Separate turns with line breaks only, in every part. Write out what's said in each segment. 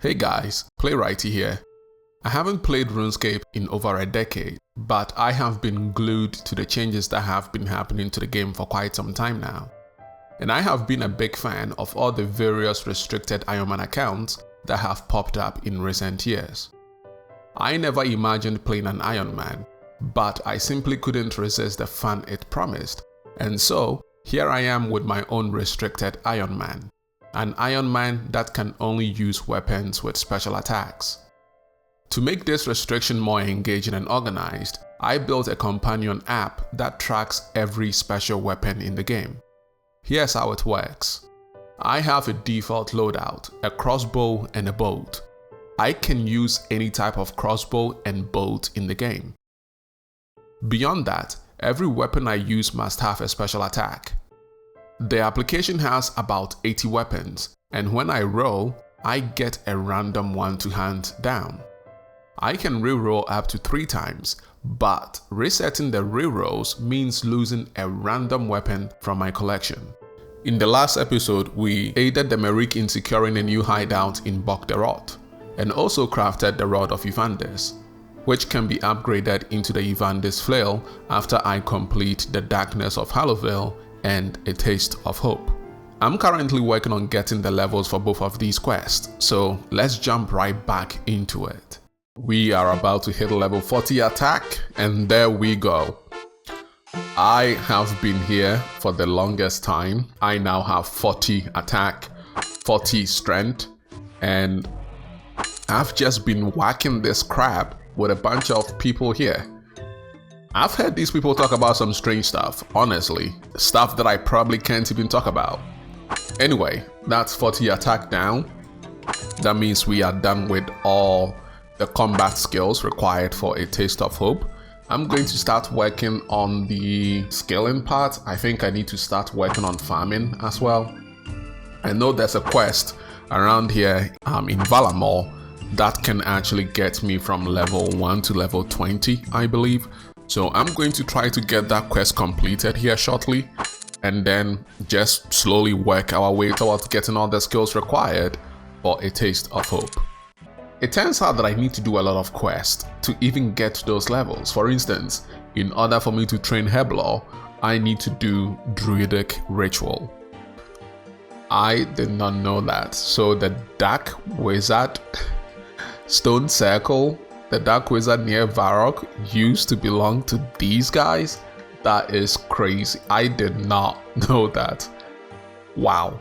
Hey guys, Playwrighty here. I haven't played RuneScape in over a decade, but I have been glued to the changes that have been happening to the game for quite some time now. And I have been a big fan of all the various restricted Ironman accounts that have popped up in recent years. I never imagined playing an Ironman, but I simply couldn't resist the fun it promised, and so here I am with my own restricted Ironman. An Ironman that can only use weapons with special attacks. To make this restriction more engaging and organized, I built a companion app that tracks every special weapon in the game. Here's how it works. I have a default loadout, a crossbow and a bolt. I can use any type of crossbow and bolt in the game. Beyond that, every weapon I use must have a special attack. The application has about 80 weapons, and when I roll, I get a random one to hand down. I can reroll up to 3 times, but resetting the rerolls means losing a random weapon from my collection. In the last episode, we aided the Merrick in securing a new hideout in Bok the Rot, and also crafted the Rod of Evandis, which can be upgraded into the Evandis Flail after I complete the Darkness of Hallowvale and A Taste of Hope. I'm currently working on getting the levels for both of these quests, so let's jump right back into it. We are about to hit level 40 attack, and there we go. I have been here for the longest time. I now have 40 attack, 40 strength, and I've just been whacking this crap with a bunch of people here. I've heard these people talk about some strange stuff, honestly. Stuff that I probably can't even talk about. Anyway, that's 40 attack down. That means we are done with all the combat skills required for A Taste of Hope. I'm going to start working on the scaling part. I think I need to start working on farming as well. I know there's a quest around here in Valamor that can actually get me from level 1 to level 20, I believe. So I'm going to try to get that quest completed here shortly, and then just slowly work our way towards getting all the skills required for A Taste of Hope. It turns out that I need to do a lot of quests to even get to those levels. For instance, in order for me to train Heblaw, I need to do Druidic Ritual. I did not know that. So the Dark Wizard Stone Circle, the Dark Wizard near Varrock, used to belong to these guys? That is crazy. I did not know that. Wow.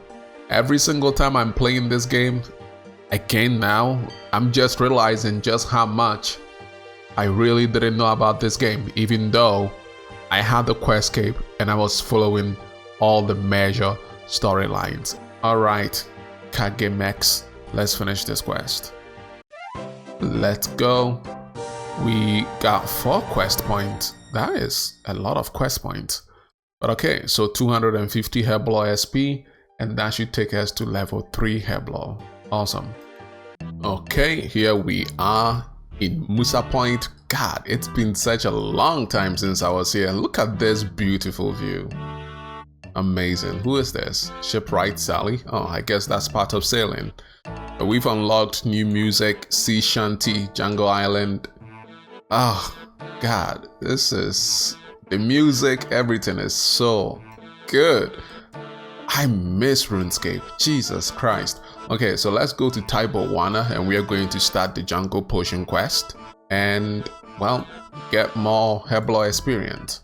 Every single time I'm playing this game, again now, I'm just realizing just how much I really didn't know about this game, even though I had the questscape and I was following all the major storylines. Alright, Kagemex, let's finish this quest. Let's go. We got 4 quest points. That is a lot of quest points. But okay, so 250 Heblaw SP, and that should take us to level 3 Heblaw. Awesome. Okay, here we are in Musa Point. God, it's been such a long time since I was here. Look at this beautiful view. Amazing. Who is this? Shipwright Sally? Oh, I guess that's part of sailing. We've unlocked new music, Sea Shanty, Jungle Island. Oh, God, this is... the music, everything is so good. I miss RuneScape, Jesus Christ. Okay, so let's go to Taibowana and we are going to start the Jungle Potion quest and, well, get more Heblaw experience.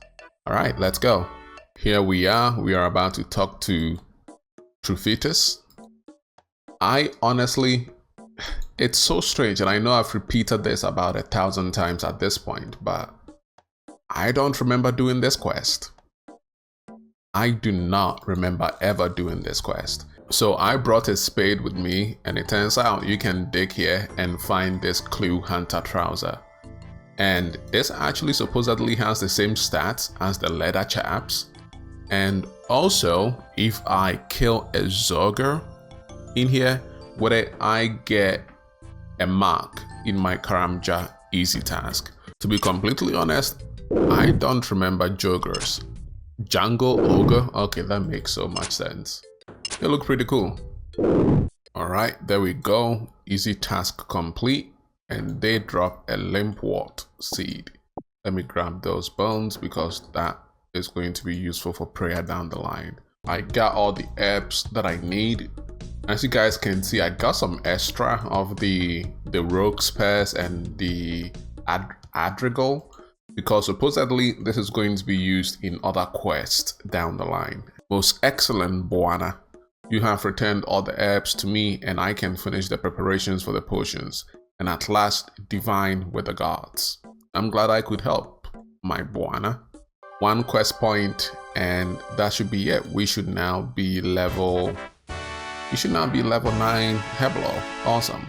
Alright, let's go. Here we are about to talk to Truphitus. I honestly, it's so strange, and I know I've repeated this about 1,000 times at this point, but I don't remember doing this quest. I do not remember ever doing this quest. So I brought a spade with me, and it turns out you can dig here and find this Clue Hunter trouser. And this actually supposedly has the same stats as the leather chaps. And also, if I kill a Zogger in here, with it, I get a mark in my Karamja easy task. To be completely honest, I don't remember Joggers. Jungle Ogre? Okay, that makes so much sense. They look pretty cool. Alright, there we go. easy task complete, and they drop a limpwort seed. Let me grab those bones because that is going to be useful for prayer down the line. I got all the herbs that I need. As you guys can see, I got some extra of the rogue spears and the adrigal, because supposedly this is going to be used in other quests down the line. Most excellent Buana. You have returned all the herbs to me, and I can finish the preparations for the potions, and at last divine with the gods. I'm glad I could help, my Buana. 1 quest point, and that should be it. We should now be level 9 Heblo. Awesome.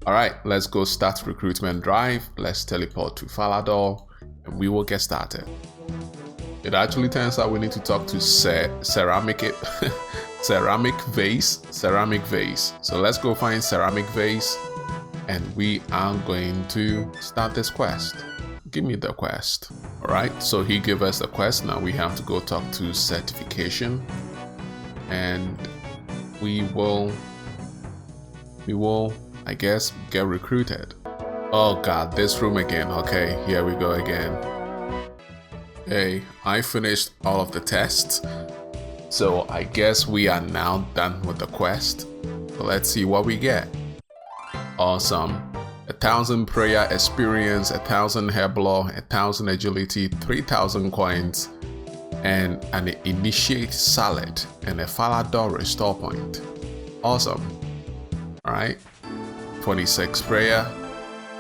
Alright, let's go start recruitment drive. Let's teleport to Falador, and we will get started. It actually turns out we need to talk to ceramic vase. So let's go find ceramic vase, and we are going to start this quest. Give me the quest. Alright, so he gave us the quest. Now we have to go talk to certification, and we will, I guess, get recruited. Oh god, this room again. Okay, here we go again. Hey, I finished all of the tests, so I guess we are now done with the quest. So let's see what we get. Awesome. 1,000 prayer experience, 1,000 Heblo, 1,000 agility, 3,000 coins, and an initiate salad, and a Falador restore point. Awesome. Alright. 26 prayer.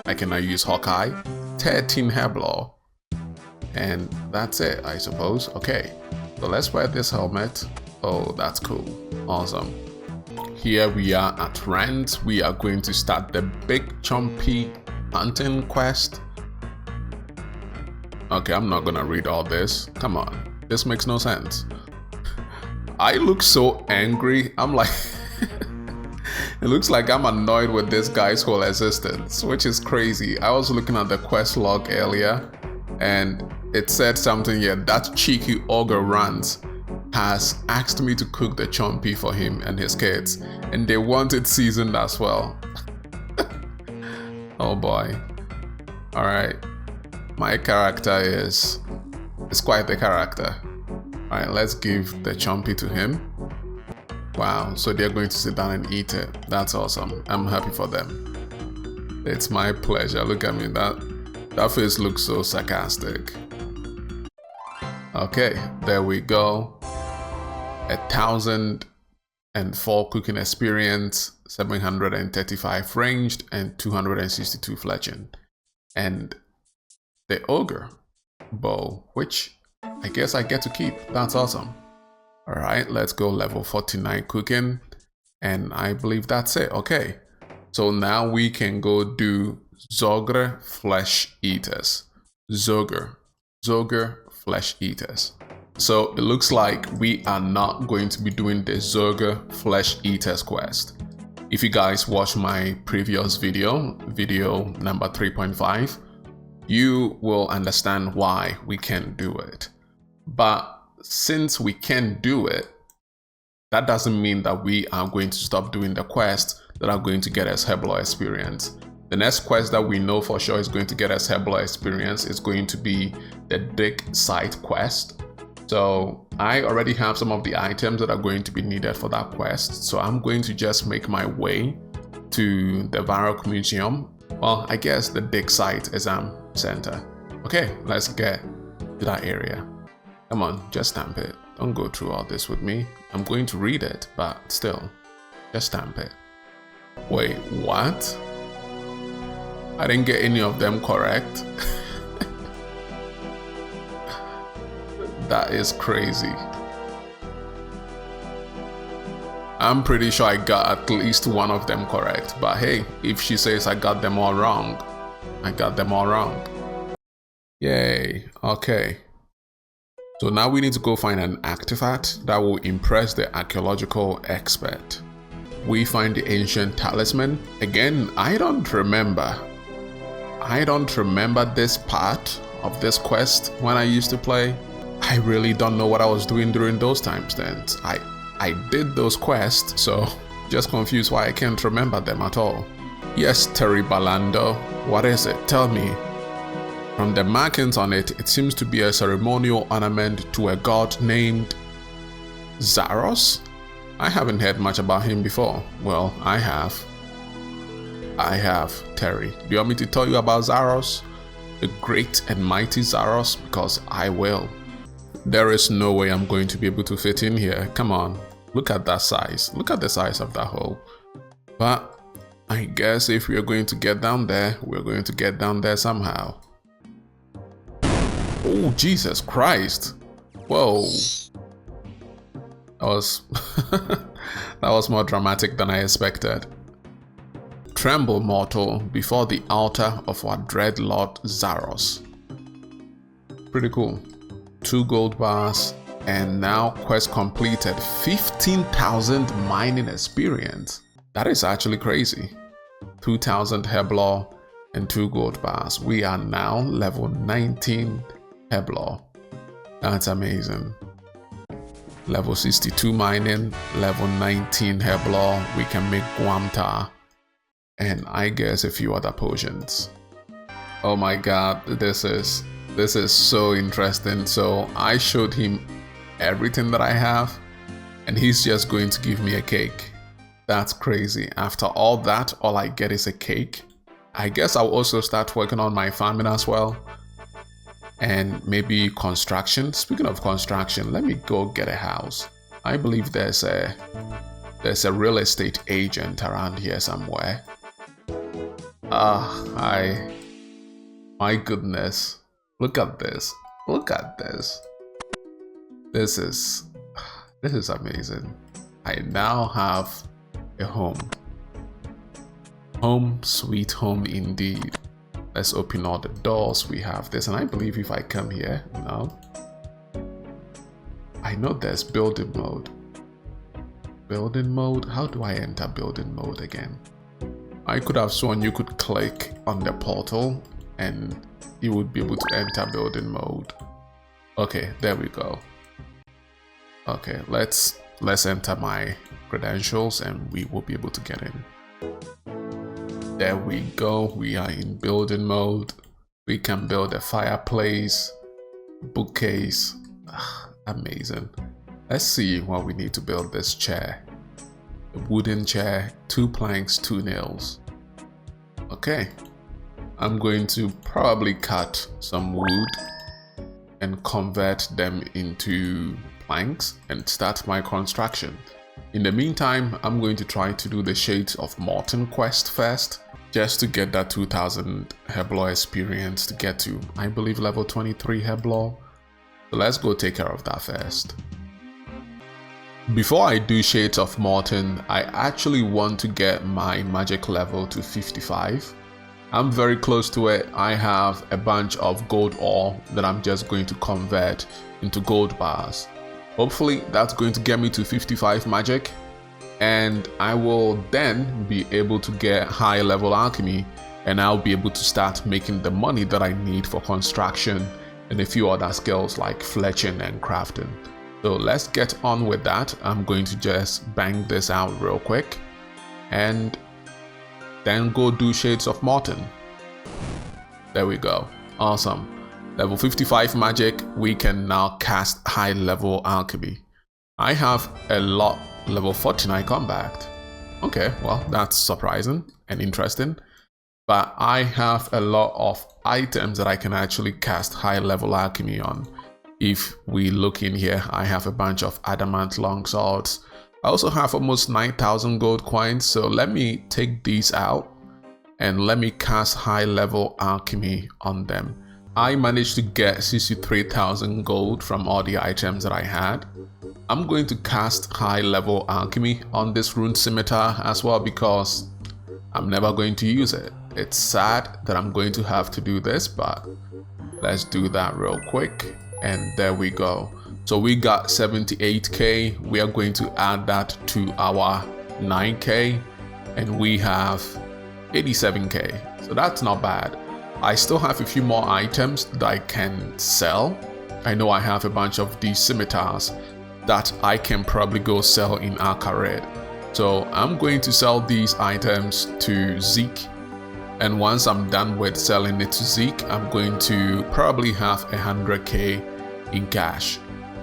I can now use Hawkeye. 13 Heblo. And that's it, I suppose. Okay. So let's wear this helmet. Oh, that's cool. Awesome. Here we are at Rent. We are going to start the big chumpy hunting quest. Okay, I'm not gonna read all this. Come on. This makes no sense. I look so angry. I'm like... It looks like I'm annoyed with this guy's whole existence, which is crazy. I was looking at the quest log earlier, and it said something here. That cheeky ogre Rant has asked me to cook the chompy for him and his kids, and they want it seasoned as well. Oh boy. Alright. My character is quite the character. Alright, let's give the chompy to him. Wow, so they're going to sit down and eat it. That's awesome. I'm happy for them. It's my pleasure. Look at me. That face looks so sarcastic. Okay, there we go. 1,004 cooking experience, 735 ranged, and 262 fletching. And the ogre bow, which I guess I get to keep. That's awesome. Alright, let's go level 49 cooking, and I believe that's it. Okay, so now we can go do Zogre flesh eaters. Zogre flesh eaters. So it looks like we are not going to be doing the Zogre flesh eaters quest. If you guys watch my previous video number 3.5, you will understand why we can't do it. But since we can do it, that doesn't mean that we are going to stop doing the quests that are going to get us Heblo experience. The next quest that we know for sure is going to get us Heblo experience is going to be the dig site quest. So I already have some of the items that are going to be needed for that quest. So I'm going to just make my way to the Varrock Museum. Well, I guess the dig site exam center. Okay, let's get to that area. Come on, just stamp it. Don't go through all this with me. I'm going to read it, but still, just stamp it. Wait, what? I didn't get any of them correct. That is crazy. I'm pretty sure I got at least one of them correct, but hey, if she says I got them all wrong, I got them all wrong. Yay, okay. So now we need to go find an artifact that will impress the archaeological expert. We find the ancient talisman. Again, I don't remember this part of this quest when I used to play. I really don't know what I was doing during those times then. I did those quests, so just confused why I can't remember them at all. Yes, Terry Balando. What is it? Tell me. From the markings on it, it seems to be a ceremonial ornament to a god named Zanaris? I haven't heard much about him before. Well, I have, Terry. Do you want me to tell you about Zanaris? The great and mighty Zanaris? Because I will. There is no way I'm going to be able to fit in here. Come on. Look at that size. Look at the size of that hole. But I guess if we're going to get down there, we're going to get down there somehow. Oh, Jesus Christ. Whoa. That was that was more dramatic than I expected. Tremble, mortal, before the altar of our dread Lord Zanaris. Pretty cool. 2 gold bars, and now quest completed. 15,000 mining experience. That is actually crazy. 2,000 Heblaw and 2 gold bars. We are now level 19 Heblaw. That's amazing. Level 62 mining, level 19 Heblaw. We can make Guamta, and I guess a few other potions. Oh my god, this is so interesting. So I showed him everything that I have, and he's just going to give me a cake. That's crazy. After all that, all I get is a cake. I guess I'll also start working on my farming as well. And maybe construction. Speaking of construction, let me go get a house. I believe there's a real estate agent around here somewhere. My goodness. Look at this. Look at this. This is amazing. I now have a home. Home sweet home indeed. Let's open all the doors. We have this, and I believe if I come here, no. I know there's building mode. Building mode? How do I enter building mode again? I could have sworn you could click on the portal and you would be able to enter building mode. Okay, there we go. Okay, let's enter my credentials and we will be able to get in. There we go, we are in building mode. We can build a fireplace, bookcase. Amazing. Let's see what we need to build this chair. A wooden chair, 2 planks, 2 nails. Okay, I'm going to probably cut some wood and convert them into planks and start my construction. In the meantime, I'm going to try to do the Shades of Morton quest first, just to get that 2000 Heblaw experience to get to, I believe, level 23 Heblaw. So let's go take care of that first. Before I do Shades of Morton, I actually want to get my magic level to 55. I'm very close to it. I have a bunch of gold ore that I'm just going to convert into gold bars. Hopefully that's going to get me to 55 magic, and I will then be able to get high level alchemy, and I'll be able to start making the money that I need for construction and a few other skills like fletching and crafting. So let's get on with that. I'm going to just bang this out real quick and then go do Shades of Morton. There we go. Awesome. Level 55 magic, we can now cast high level alchemy. I have a lot. Level 49 combat. Okay, well, that's surprising and interesting. But I have a lot of items that I can actually cast high level alchemy on. If we look in here, I have a bunch of adamant longswords. I also have almost 9,000 gold coins. So let me take these out and let me cast high level alchemy on them. I managed to get 63,000 gold from all the items that I had. I'm going to cast high level alchemy on this rune scimitar as well because I'm never going to use it. It's sad that I'm going to have to do this, but let's do that real quick. And there we go. So we got 78k. We are going to add that to our 9k and we have 87k. So that's not bad. I still have a few more items that I can sell. I know I have a bunch of these scimitars that I can probably go sell in Archaeology. So I'm going to sell these items to Zeke. And once I'm done with selling it to Zeke, I'm going to probably have 100k in cash.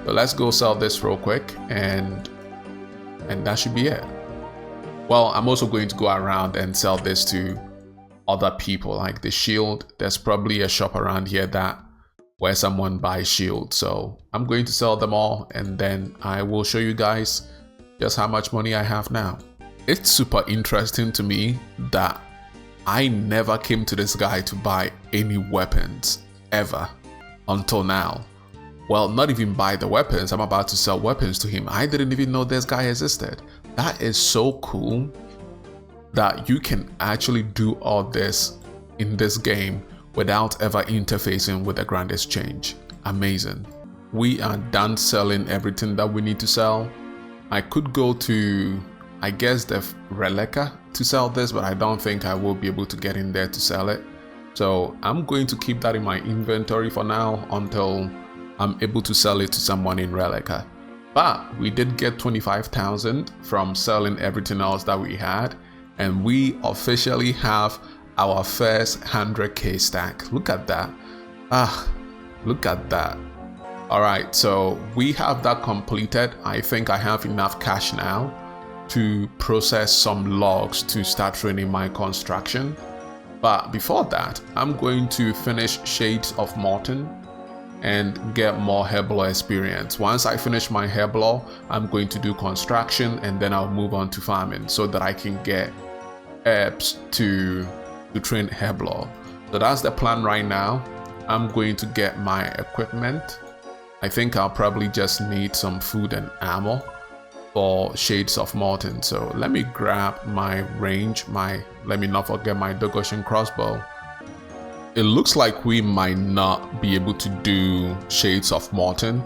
So let's go sell this real quick and that should be it. Well, I'm also going to go around and sell this to other people, like the shield. There's probably a shop around here where someone buys shield. So I'm going to sell them all and then I will show you guys just how much money I have now. It's super interesting to me that I never came to this guy to buy any weapons ever until now. Well, not even buy the weapons. I'm about to sell weapons to him. I didn't even know this guy existed. That is so cool that you can actually do all this in this game without ever interfacing with the Grand Exchange. Amazing. We are done selling everything that we need to sell. I could go to, I guess, the Relica to sell this, but I don't think I will be able to get in there to sell it. So I'm going to keep that in my inventory for now until I'm able to sell it to someone in Relica. But we did get 25,000 from selling everything else that we had, and we officially have our first 100k stack. Look at that. Look at that. All right, so we have that completed. I think I have enough cash now to process some logs to start training my construction. But before that, I'm going to finish Shades of Morton and get more Herbal experience. Once I finish my Herbal, I'm going to do construction and then I'll move on to farming so that I can get herbs to train Herbal. So that's the plan right now. I'm going to get my equipment. I think I'll probably just need some food and ammo for Shades of Morton. So let me grab my range, let me not forget my Dogoshin crossbow. It looks like we might not be able to do Shades of Morton.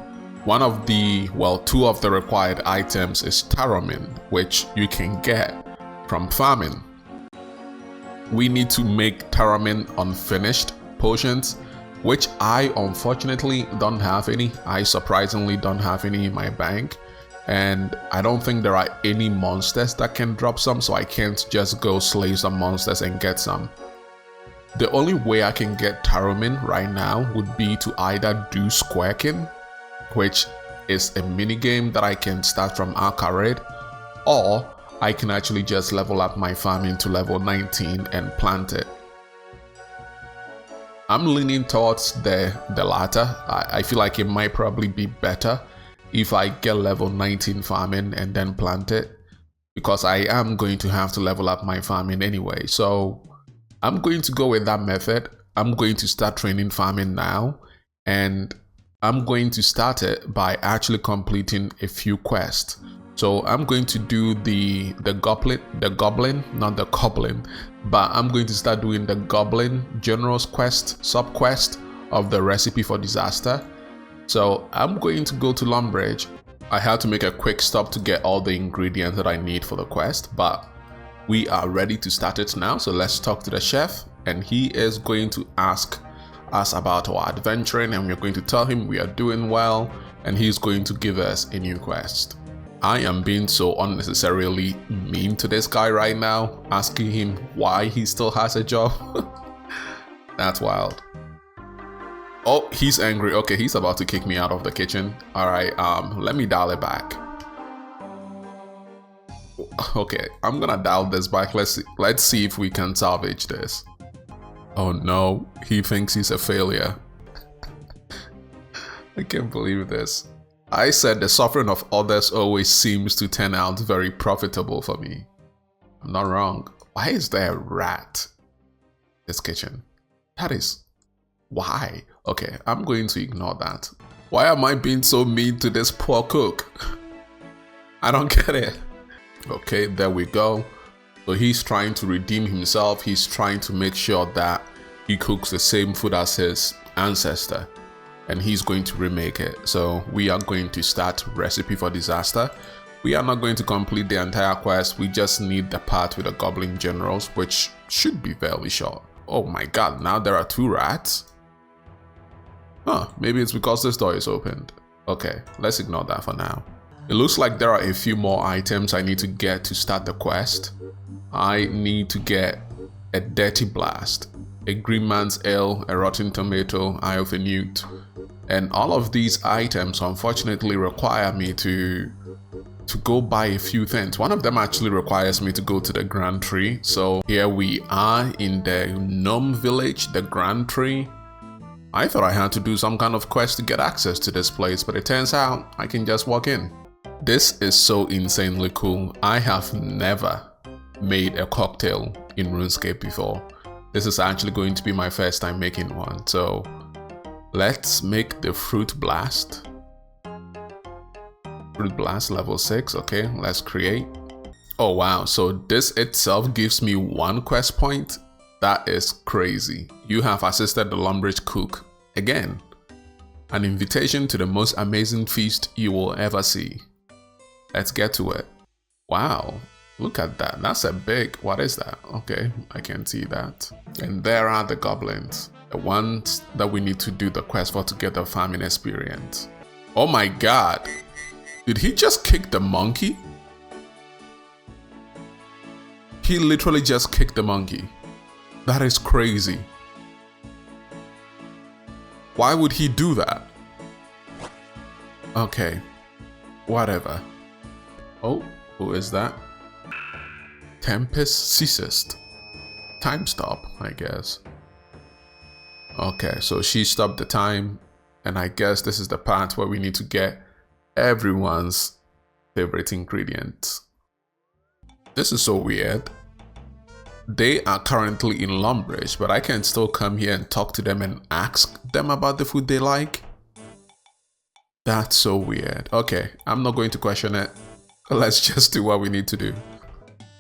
One of the, well, two of the required items is Taromin, which you can get from farming. We need to make Taromin unfinished potions, which I unfortunately don't have any. I surprisingly don't have any in my bank. And I don't think there are any monsters that can drop some, so I can't just go slay some monsters and get some. The only way I can get Taromin right now would be to either do Squirking, which is a mini game that I can start from Archaeology, or I can actually just level up my farming to level 19 and plant it. I'm leaning towards the latter. I feel like it might probably be better if I get level 19 farming and then plant it, because I am going to have to level up my farming anyway. So I'm going to go with that method. I'm going to start training farming now, and I'm going to start it by actually completing a few quests. So I'm going to do the Goblin, not the Goblin, but I'm going to start doing the Goblin General's quest, sub-quest of the Recipe for Disaster. So I'm going to go to Lumbridge. I had to make a quick stop to get all the ingredients that I need for the quest, but we are ready to start it now. So let's talk to the chef, and he is going to ask us about our adventuring, and we're going to tell him we are doing well, and he's going to give us a new quest. I am being so unnecessarily mean to this guy right now, asking him why he still has a job. That's wild. Oh, he's angry. Okay, he's about to kick me out of the kitchen. All right, let me dial it back. Okay, I'm gonna dial this back. Let's see if we can salvage this. Oh no, he thinks he's a failure. I can't believe this. I said the suffering of others always seems to turn out very profitable for me. I'm not wrong. Why is there a rat in this kitchen? That is... why? Okay, I'm going to ignore that. Why am I being so mean to this poor cook? I don't get it. Okay, there we go. So he's trying to redeem himself. He's trying to make sure that he cooks the same food as his ancestor, and he's going to remake it. So we are going to start Recipe for Disaster. We are not going to complete the entire quest. We just need the part with the Goblin Generals, which should be fairly short. Oh my god, now there are 2 rats? Huh, maybe it's because this door is opened. Okay, let's ignore that for now. It looks like there are a few more items I need to get to start the quest. I need to get a dirty blast, a green man's ale, a rotten tomato, eye of a newt. And all of these items unfortunately require me to go buy a few things. One of them actually requires me to go to the Grand Tree. So here we are in the gnome village, the Grand Tree. I thought I had to do some kind of quest to get access to this place, but it turns out I can just walk in. This is so insanely cool. I have never made a cocktail in RuneScape before. This is actually going to be my first time making one. So let's make the fruit blast. Fruit blast level 6. Okay, let's create. Oh wow, so this itself gives me 1 quest point. That is crazy. You have assisted the Lumbridge cook. Again, an invitation to the most amazing feast you will ever see. Let's get to it. Wow, look at that. That's a big, what is that? Okay, I can see that. And there are the goblins, the ones that we need to do the quest for to get the farming experience. Oh my god, did he just kick the monkey? He literally just kicked the monkey. That is crazy. Why would he do that? Okay, whatever. Oh, who is that? Tempest ceased. Time stop, I guess. Okay, so she stopped the time, and I guess this is the part where we need to get everyone's favorite ingredient. This is so weird. They are currently in Lumbridge, but I can still come here and talk to them and ask them about the food they like. That's so weird. Okay, I'm not going to question it. Let's just do what we need to do.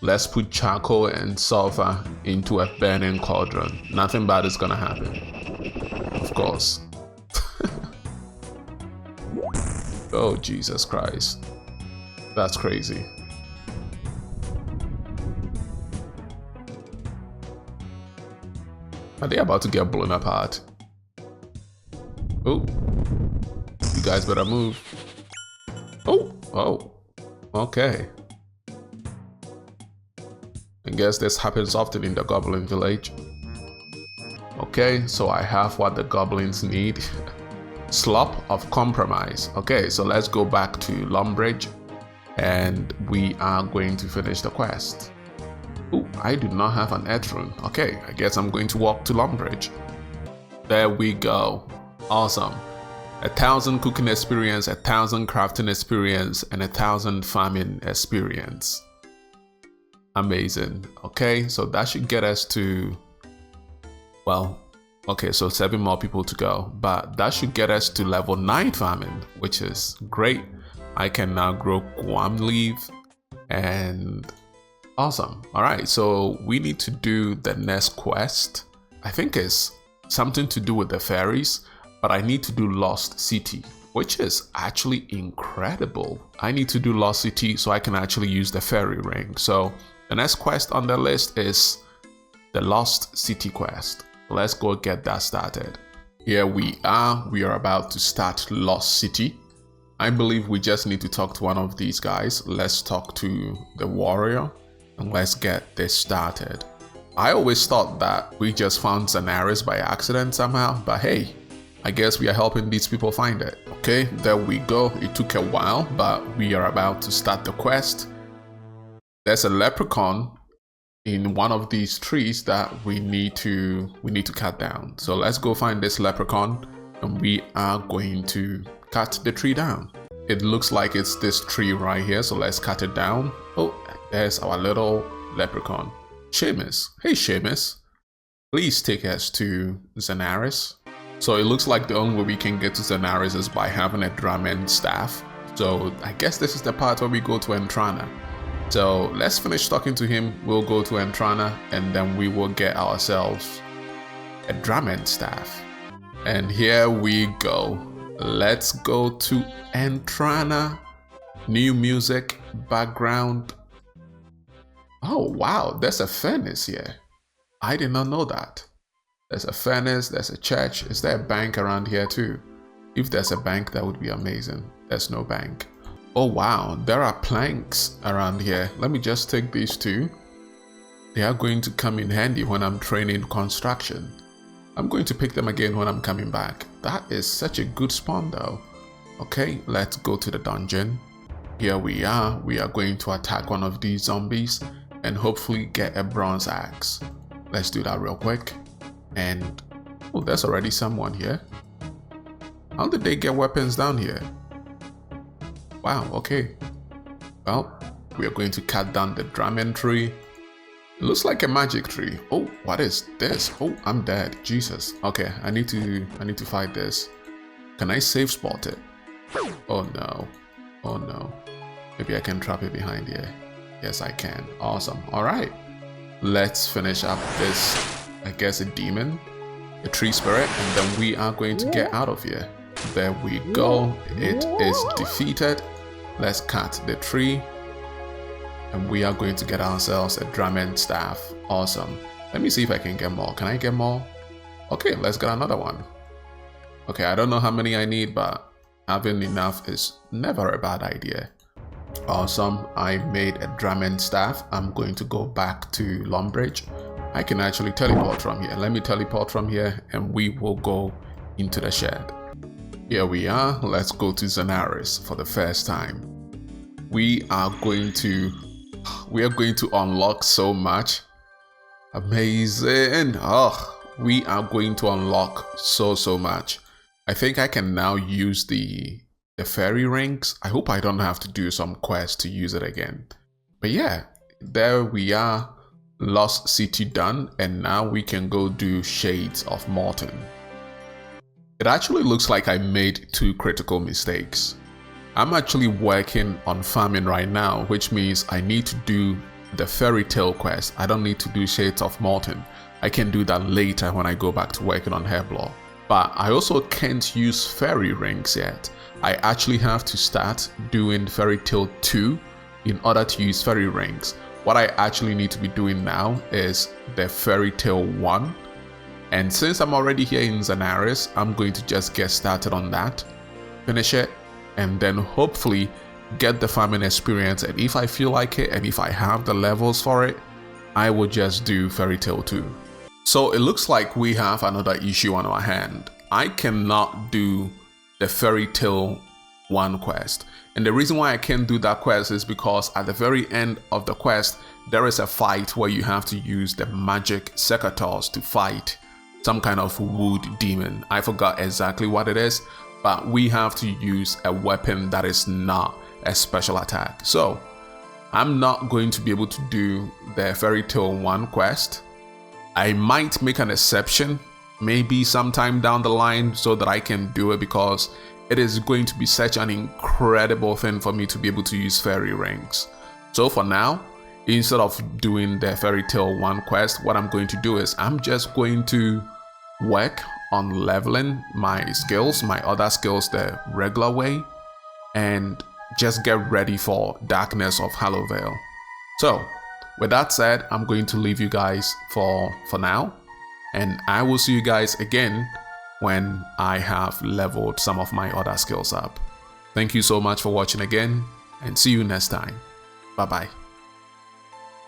Let's put charcoal and sulfur into a burning cauldron. Nothing bad is gonna happen. Of course. Oh, Jesus Christ. That's crazy. Are they about to get blown apart? Oh, you guys better move. Oh, okay. I guess this happens often in the Goblin village. Okay, so I have what the goblins need. Slop of compromise. Okay, so let's go back to Lumbridge and we are going to finish the quest. Oh, I do not have an earth rune. Okay, I guess I'm going to walk to Lumbridge. There we go. Awesome. 1,000 cooking experience, 1,000 crafting experience, and 1,000 farming experience. Amazing. Okay, so that should get us to, well, okay, so 7 more people to go, but that should get us to level 9 farming, which is great. I can now grow guam leaf and awesome. All right, so we need to do the next quest. I think it's something to do with the fairies, but I need to do Lost City, which is actually incredible. I need to do Lost City so I can actually use the fairy ring. So the next quest on the list is the Lost City quest. Let's go get that started. Here we are about to start Lost City. I believe we just need to talk to one of these guys. Let's talk to the warrior and let's get this started. I always thought that we just found Zanaris by accident somehow, but hey, I guess we are helping these people find it. Okay, there we go. It took a while, but we are about to start the quest. There's a leprechaun in one of these trees that we need to cut down. So let's go find this leprechaun and we are going to cut the tree down. It looks like it's this tree right here, so let's cut it down. Oh, there's our little leprechaun. Seamus. Hey Seamus, please take us to Zanaris. So it looks like the only way we can get to Zanaris is by having a drum and staff. So I guess this is the part where we go to Entrana. So let's finish talking to him. We'll go to Entrana and then we will get ourselves a drum and staff. And here we go. Let's go to Entrana. New music, background. Oh wow, there's a furnace here. I did not know that. There's a furnace, there's a church. Is there a bank around here too? If there's a bank, that would be amazing. There's no bank. Oh wow, there are planks around here. Let me just take these two. They are going to come in handy when I'm training construction. I'm going to pick them again when I'm coming back. That is such a good spawn though. Okay, let's go to the dungeon. Here we are. We are going to attack one of these zombies and hopefully get a bronze axe. Let's do that real quick. And oh, there's already someone here. How did they get weapons down here? Wow, okay. Well, we are going to cut down the Dramen tree. It looks like a magic tree. Oh, what is this? Oh, I'm dead. Jesus. Okay, I need to fight this. Can I safe spot it? Oh no. Oh no. Maybe I can trap it behind here. Yes, I can. Awesome. All right. Let's finish up this, I guess, a demon, a tree spirit, and then we are going to get out of here. There we go. It is defeated. Let's cut the tree. And we are going to get ourselves a Dramen staff. Awesome. Let me see if I can get more. Can I get more? Okay, let's get another one. Okay, I don't know how many I need, but having enough is never a bad idea. Awesome. I made a Dramen staff. I'm going to go back to Lumbridge. I can actually teleport from here. Let me teleport from here and we will go into the shed. Here we are. Let's go to Zanaris for the first time. We are going to unlock so much. Amazing. Oh, we are going to unlock so much. I think I can now use the fairy rings. I hope I don't have to do some quest to use it again. But yeah, there we are. Lost City done, and now we can go do Shades of Morton. It actually looks like I made 2 critical mistakes. I'm actually working on farming right now, which means I need to do the fairy tale quest. I don't need to do Shades of Morton. I can do that later when I go back to working on Hallowvale. But I also can't use fairy rings yet. I actually have to start doing Fairy Tale 2 in order to use fairy rings. What I actually need to be doing now is the Fairy Tale 1. And since I'm already here in Zanaris, I'm going to just get started on that, finish it, and then hopefully get the farming experience. And if I feel like it, and if I have the levels for it, I will just do Fairy Tale 2. So it looks like we have another issue on our hand. I cannot do the Fairy Tale 1 quest. And the reason why I can't do that quest is because at the very end of the quest, there is a fight where you have to use the magic secateurs to fight some kind of wood demon. I forgot exactly what it is, but we have to use a weapon that is not a special attack. So I'm not going to be able to do the Fairy Tale 1 quest. I might make an exception maybe sometime down the line so that I can do it, because it is going to be such an incredible thing for me to be able to use fairy rings. So for now, instead of doing the Fairy Tale 1 quest, what I'm going to do is I'm just going to work on leveling my skills, my other skills the regular way, and just get ready for Darkness of Hallowvale. So with that said, I'm going to leave you guys for now, and I will see you guys again when I have leveled some of my other skills up. Thank you so much for watching again, and see you next time. Bye bye.